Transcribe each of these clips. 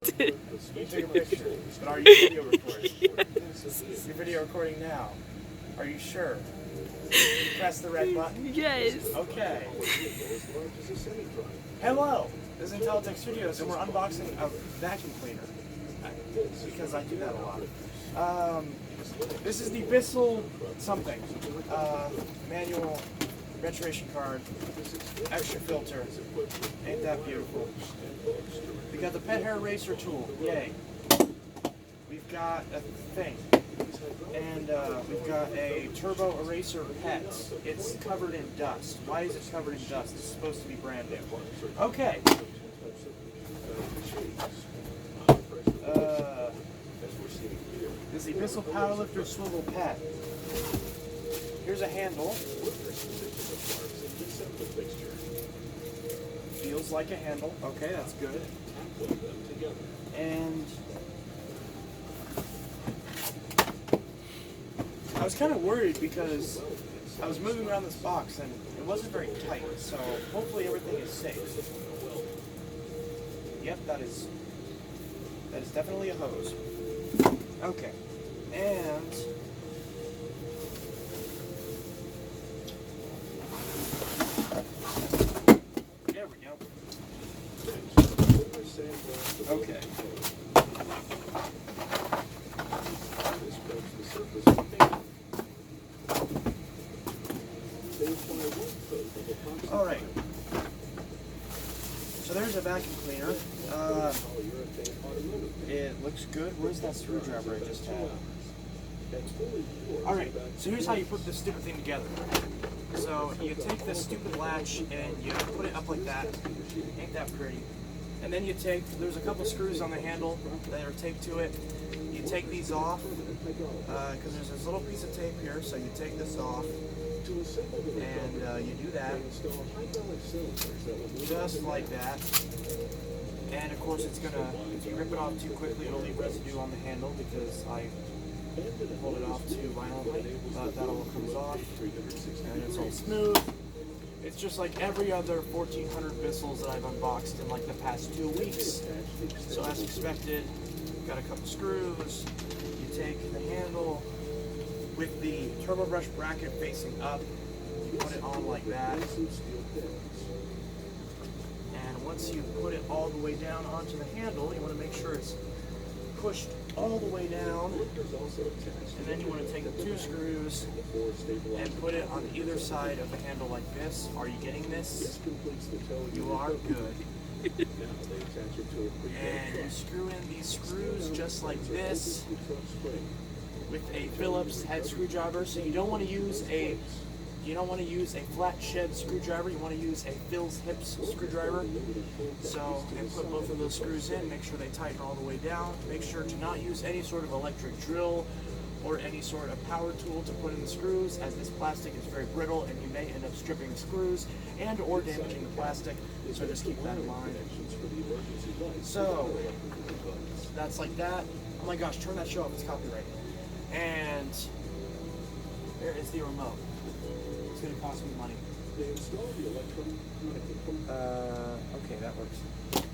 You took a picture, but are you video recording? Yes. You're video recording now. Are you sure? Press the red button. Yes. Okay. Hello, this is Intellitek Studios, and we're unboxing a vacuum cleaner. Because I do that a lot. This is the Bissell something. Manual restoration card. Extra filter. Ain't that beautiful? We got the pet hair eraser tool. Yay. We've got a thing. And we've got a turbo eraser pet. It's covered in dust. Why is it covered in dust? It's supposed to be brand new. Okay. This is the Bissell PowerLifter Swivel pet. Here's a handle. Feels like a handle. Okay, that's good. And I was kind of worried because I was moving around this box and it wasn't very tight, so hopefully everything is safe. Yep, that is definitely a hose. Okay, and there we go. Okay. Alright, so there's a vacuum cleaner. It looks good. Where's that screwdriver I just had? Alright, so here's how you put this stupid thing together. So you take this stupid latch and you put it up like that. Ain't that pretty? And then you take, there's a couple screws on the handle that are taped to it. You take these off, because there's this little piece of tape here, so you take this off. And you do that, just like that. And of course it's gonna, if you rip it off too quickly, it'll leave residue on the handle because I pulled it off too violently, but that all comes off, and it's all smooth. It's just like every other 1400 Bissells that I've unboxed in like the past 2 weeks. So as expected, got a couple screws, you take the handle, with the turbo brush bracket facing up, you put it on like that. And once you put it all the way down onto the handle, you want to make sure it's pushed all the way down. And then you want to take the 2 screws and put it on either side of the handle like this. Are you getting this? You are good. And you screw in these screws just like this, with a Phillips head screwdriver. So you don't want to use a flat shed screwdriver. You want to use a Phil's Hips screwdriver. So and put both of those screws in. Make sure they tighten all the way down. Make sure to not use any sort of electric drill or any sort of power tool to put in the screws, as this plastic is very brittle and you may end up stripping the screws and or damaging the plastic. So just keep that in mind. So that's like that. Oh my gosh, turn that show off. It's copyright. And there is the remote. It's going to cost me money. Okay, that works.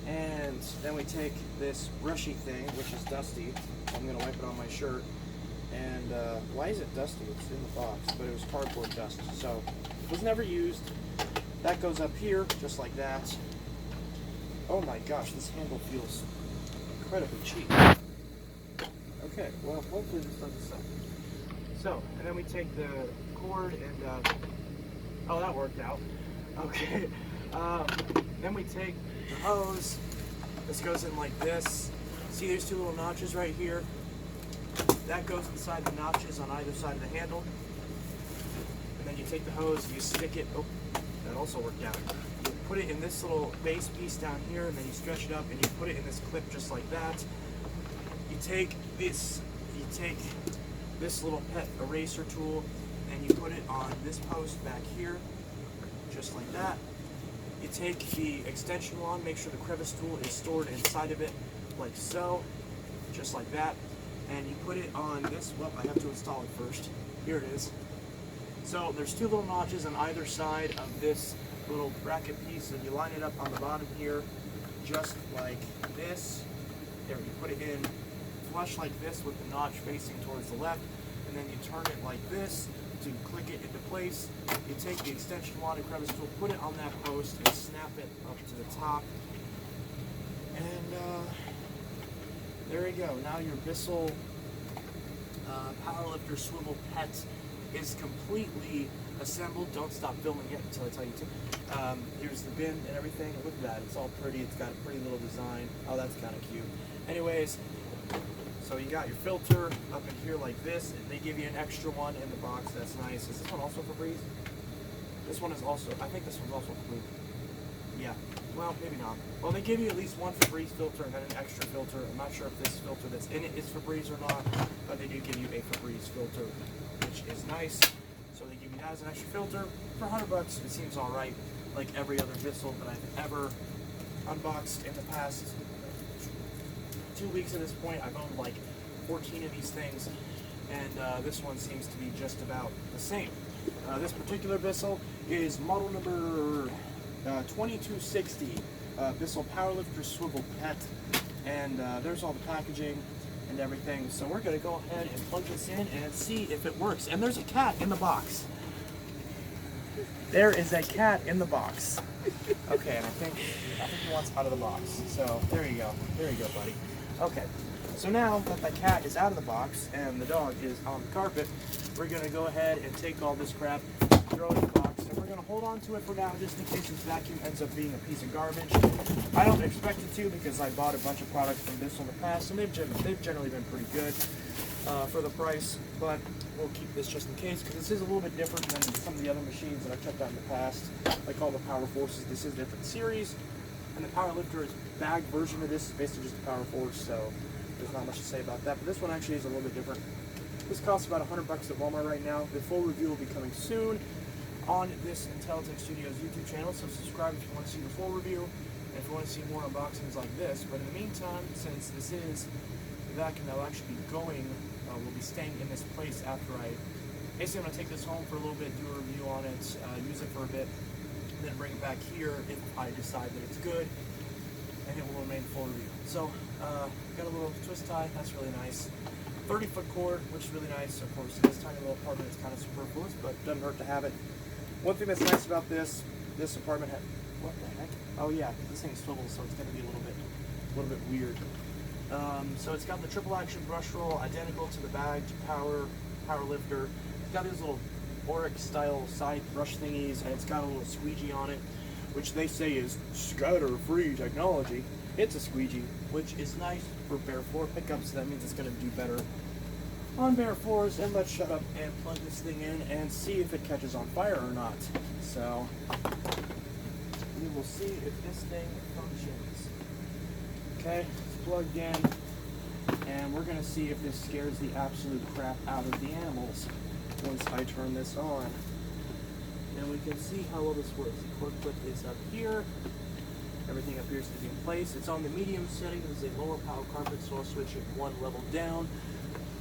And then we take this brushy thing, which is dusty. I'm going to wipe it on my shirt. And why is it dusty? It's in the box, but it was cardboard dust. So it was never used. That goes up here, just like that. Oh my gosh, this handle feels incredibly cheap. Okay, well, hopefully this doesn't suck. So, and then we take the cord and, oh, that worked out. Okay. Then we take the hose. This goes in like this. See, there's 2 little notches right here. That goes inside the notches on either side of the handle. And then you take the hose and you stick it, oh, that also worked out. You put it in this little base piece down here, and then you stretch it up and you put it in this clip just like that. You take this little pet eraser tool and you put it on this post back here, just like that. You take the extension wand, make sure the crevice tool is stored inside of it, like so, just like that. And you put it on this, well, I have to install it first. Here it is. So there's 2 little notches on either side of this little bracket piece, and you line it up on the bottom here, just like this. there, you put it in flush like this with the notch facing towards the left, and then you turn it like this to click it into place. You take the extension wand and crevice tool, put it on that post, and snap it up to the top. And there you go. Now your Bissell PowerLifter Swivel Pet is completely assembled. Don't stop filming it until I tell you to. Here's the bin and everything. Look at that. It's all pretty. It's got a pretty little design. Oh, that's kind of cute. Anyways, so you got your filter up in here like this, and they give you an extra one in the box. That's nice. Is this one also Febreze? This one is also, I think this one's also Febreze. Yeah. Well, maybe not. Well, they give you at least one Febreze filter and then an extra filter. I'm not sure if this filter that's in it is Febreze or not, but they do give you a Febreze filter, which is nice. So they give you that as an extra filter for $100. It seems all right, like every other Bissell that I've ever unboxed in the past 2 weeks at this point. I've owned like 14 of these things, and this one seems to be just about the same. This particular Bissell is model number 2260, Bissell PowerLifter Swivel Pet, and there's all the packaging and everything. So we're going to go ahead and plug this in and see if it works. And there's a cat in the box. There is a cat in the box. Okay, and I think he wants out of the box. So there you go. There you go, buddy. Okay, so now that the cat is out of the box and the dog is on the carpet, we're going to go ahead and take all this crap, throw it in the box, and we're going to hold on to it for now just in case this vacuum ends up being a piece of garbage. I don't expect it to because I bought a bunch of products from Bissell in the past, and they've generally been pretty good for the price, but we'll keep this just in case because this is a little bit different than some of the other machines that I've checked out in the past, like all the Power Forces. This is a different series, and the PowerLifter is a bag version of this. It's basically just a Power Force, so there's not much to say about that, but this one actually is a little bit different. This costs about $100 at Walmart right now. The full review will be coming soon on this Intelligent Studios YouTube channel, so subscribe if you want to see the full review and if you want to see more unboxings like this. But in the meantime, since this is the vacuum that will actually be going, will be staying in this place after basically I'm going to take this home for a little bit, do a review on it, use it for a bit, and then bring it back here if I decide that it's good, and it will remain full review. So, got a little twist tie, that's really nice. 30-foot cord, which is really nice. Of course, in this tiny little apartment, it's kind of superfluous, but it doesn't hurt to have it. One thing that's nice about this apartment what the heck? Oh yeah, this thing swivels, so it's going to be a little bit weird. So it's got the triple action brush roll, identical to the bag to PowerLifter. It's got these little Oryx style side brush thingies, and it's got a little squeegee on it, which they say is scatter-free technology. It's a squeegee, which is nice for bare floor pickups. That means it's going to do better on bare floors. And let's shut up and plug this thing in and see if it catches on fire or not. So we will see if this thing functions. Okay, it's plugged in, and we're going to see if this scares the absolute crap out of the animals once I turn this on. And we can see how well this works. The cord clip is up here. Everything appears to be in place. It's on the medium setting. This is a lower power carpet, so I'll switch it one level down.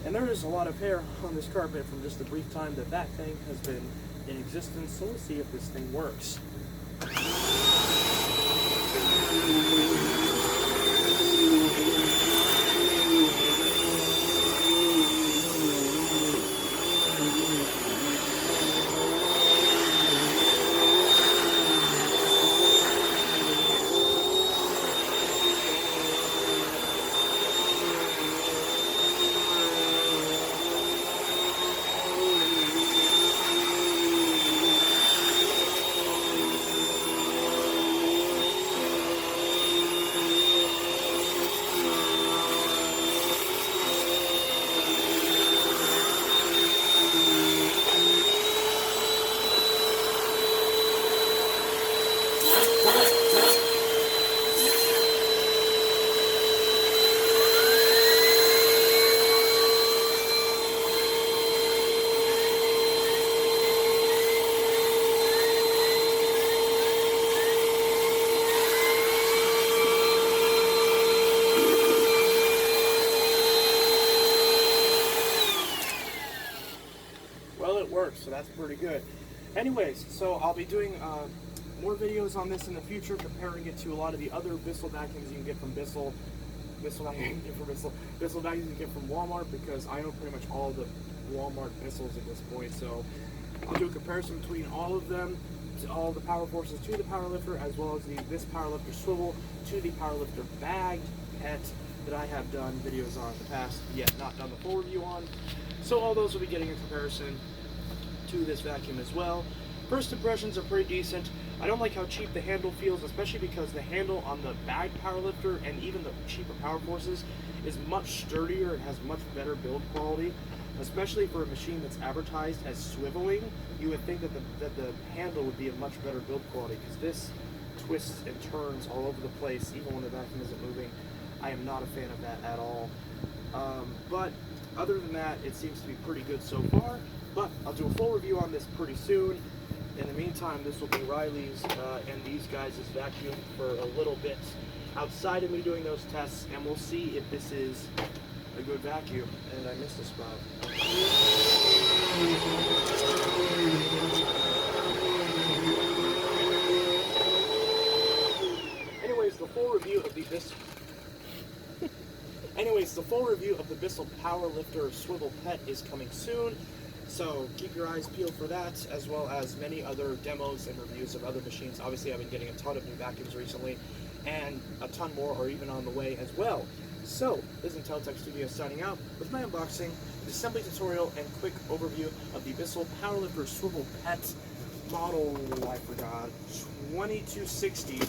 And there is a lot of hair on this carpet from just the brief time that thing has been in existence, so we'll see if this thing works. So that's pretty good. Anyways, so I'll be doing more videos on this in the future, comparing it to a lot of the other Bissell vacuums you can get from Bissell. Bissell vacuum you get from Bissell. Bissell vacuum you get from Walmart, because I own pretty much all the Walmart Bissells at this point. So I'll do a comparison between all of them, to all the power forces to the PowerLifter, as well as this PowerLifter swivel to the PowerLifter bag pet that I have done videos on in the past, yet not done the full review on. So all those will be getting a comparison to this vacuum as well. First impressions are pretty decent. I don't like how cheap the handle feels, especially because the handle on the bag PowerLifter and even the cheaper Power Forces is much sturdier and has much better build quality, especially for a machine that's advertised as swiveling. You would think that the handle would be a much better build quality, because this twists and turns all over the place even when the vacuum isn't moving. I am not a fan of that at all. But other than that, it seems to be pretty good so far. But I'll do a full review on this pretty soon. In the meantime, this will be Riley's and these guys' vacuum for a little bit outside of me doing those tests, and we'll see if this is a good vacuum. And I missed a spot. Anyways, the full review of the Bissell. The full review of the Bissell PowerLifter Swivel Pet is coming soon. So keep your eyes peeled for that, as well as many other demos and reviews of other machines. Obviously, I've been getting a ton of new vacuums recently, and a ton more are even on the way as well. So, this is Inteltech Studio signing out with my unboxing, assembly tutorial, and quick overview of the Bissell PowerLifter Swivel Pet model, I forgot, 2260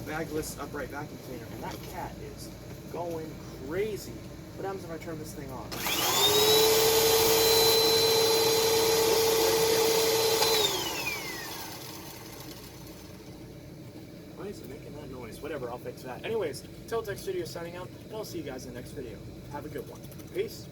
Bagless upright vacuum cleaner. And that cat is going crazy. What happens if I turn this thing on? Why is it making that noise? Whatever, I'll fix that. Anyways, Inteltech Studio signing out, and I'll see you guys in the next video. Have a good one. Peace.